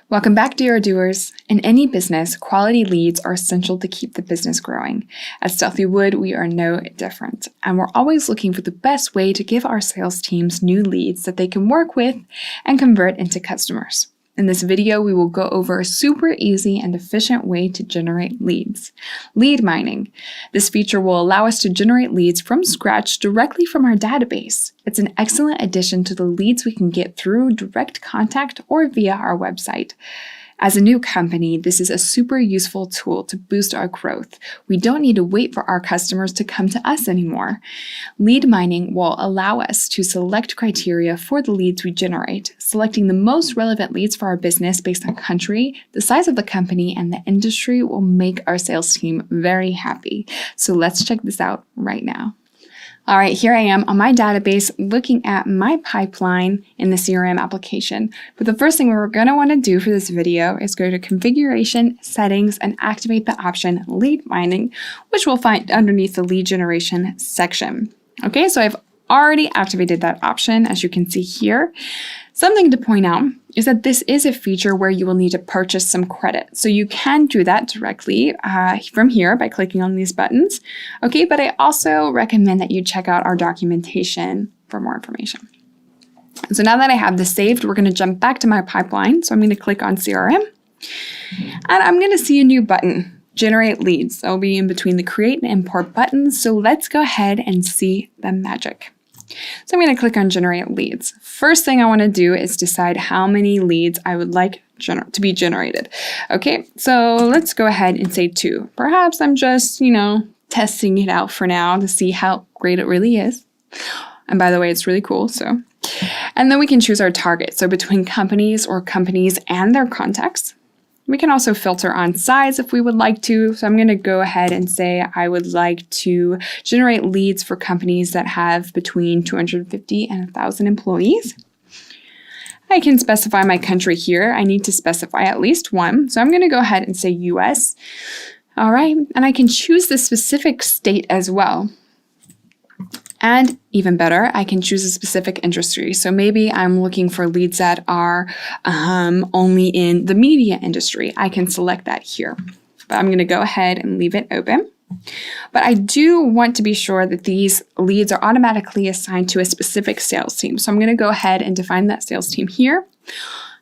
Welcome back, dear doers. In any business, quality leads are essential to keep the business growing. At Stealthy Wood, we are no different, and we're always looking for the best way to give our sales teams new leads that they can work with and convert into customers. In this video, we will go over a super easy and efficient way to generate leads. Lead mining. This feature will allow us to generate leads from scratch directly from our database. It's an excellent addition to the leads we can get through direct contact or via our website. As a new company, this is a super useful tool to boost our growth. We don't need to wait for our customers to come to us anymore. Lead mining will allow us to select criteria for the leads we generate, selecting the most relevant leads for our business based on country, the size of the company, and the industry will make our sales team very happy. So let's check this out right now. All right, here I am on my database looking at my pipeline in the CRM application. But the first thing we're going to want to do for this video is go to Configuration, Settings, and activate the option Lead Mining, which we'll find underneath the Lead Generation section. Okay, so I've already activated that option, as you can see here. Something to point out is that this is a feature where you will need to purchase some credit. So you can do that directly from here by clicking on these buttons. Okay, but I also recommend that you check out our documentation for more information. So now that I have this saved, we're going to jump back to my pipeline. So I'm going to click on CRM and I'm going to see a new button, Generate Leads. That'll be in between the Create and Import buttons. So let's go ahead and see the magic. So I'm going to click on Generate Leads. First thing I want to do is decide how many leads I would like to be generated. Okay, so let's go ahead and say 2. Perhaps I'm just, testing it out for now to see how great it really is. And by the way, it's really cool. And then we can choose our target. So between companies or companies and their contacts. We can also filter on size if we would like to. So I'm going to go ahead and say I would like to generate leads for companies that have between 250 and 1,000 employees. I can specify my country here. I need to specify at least one. So I'm going to go ahead and say US. All right. And I can choose the specific state as well. And even better, I can choose a specific industry. So maybe I'm looking for leads that are only in the media industry. I can select that here. But I'm going to go ahead and leave it open. But I do want to be sure that these leads are automatically assigned to a specific sales team. So I'm going to go ahead and define that sales team here.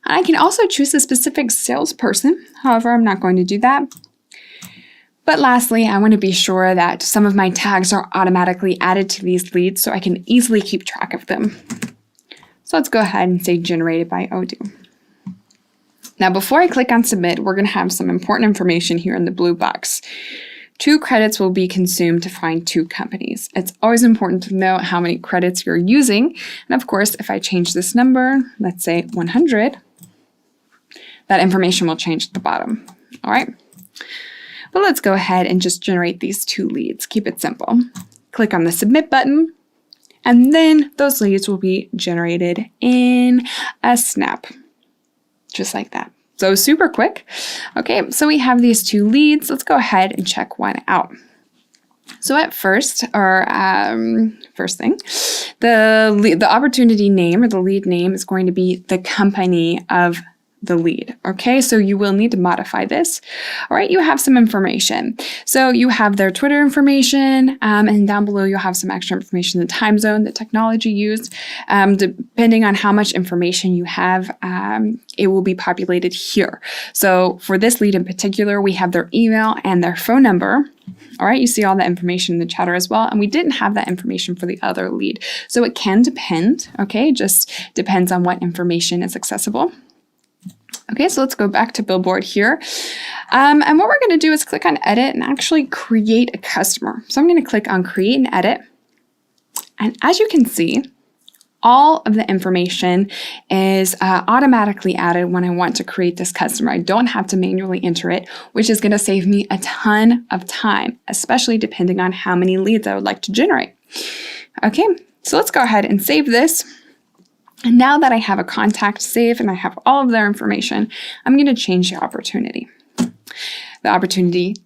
And I can also choose a specific salesperson. However, I'm not going to do that. But lastly, I want to be sure that some of my tags are automatically added to these leads so I can easily keep track of them. So let's go ahead and say generated by Odoo. Now, before I click on submit, we're going to have some important information here in the blue box. 2 credits will be consumed to find 2 companies. It's always important to know how many credits you're using. And of course, if I change this number, let's say 100, that information will change at the bottom. All right. But let's go ahead and just generate these 2 leads. Keep it simple. Click on the submit button, and then those leads will be generated in a snap, just like that. So super quick. Okay, so we have these 2 leads. Let's go ahead and check one out. So at first thing, the opportunity name or the lead name is going to be the company of the lead. Okay, so you will need to modify this. All right, you have some information. So you have their Twitter information, and down below you'll have some extra information, the time zone, the technology used. Depending on how much information you have, it will be populated here. So for this lead in particular, we have their email and their phone number. All right, you see all that information in the chatter as well. And we didn't have that information for the other lead. So it can depend, okay? Just depends on what information is accessible. Okay, so let's go back to Billboard here. And what we're going to do is click on Edit and actually create a customer. So I'm going to click on Create and Edit. And as you can see, all of the information is automatically added when I want to create this customer. I don't have to manually enter it, which is going to save me a ton of time, especially depending on how many leads I would like to generate. Okay, so let's go ahead and save this. And now that I have a contact saved and I have all of their information, I'm going to change the opportunity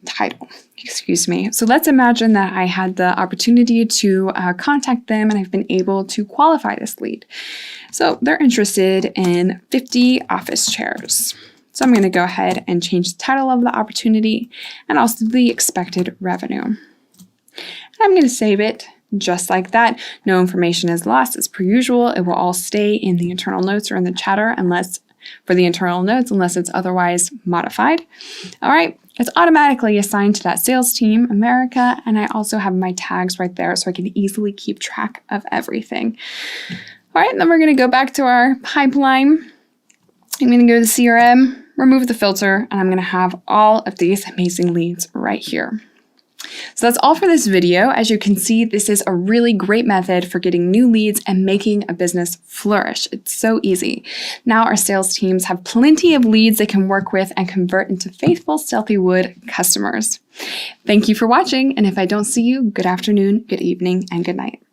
title, So let's imagine that I had the opportunity to contact them and I've been able to qualify this lead. So they're interested in 50 office chairs. So I'm going to go ahead and change the title of the opportunity and also the expected revenue. And I'm going to save it just like that. No information is lost as per usual. It will all stay in the internal notes or in the chatter unless it's otherwise modified. All right, it's automatically assigned to that sales team, America, and I also have my tags right there so I can easily keep track of everything. All right, then we're going to go back to our pipeline. I'm going to go to the CRM, remove the filter, and I'm going to have all of these amazing leads right here. So that's all for this video. As you can see, this is a really great method for getting new leads and making a business flourish. It's so easy. Now our sales teams have plenty of leads they can work with and convert into faithful Stealthy Wood customers. Thank you for watching, and if I don't see you, good afternoon, good evening, and good night.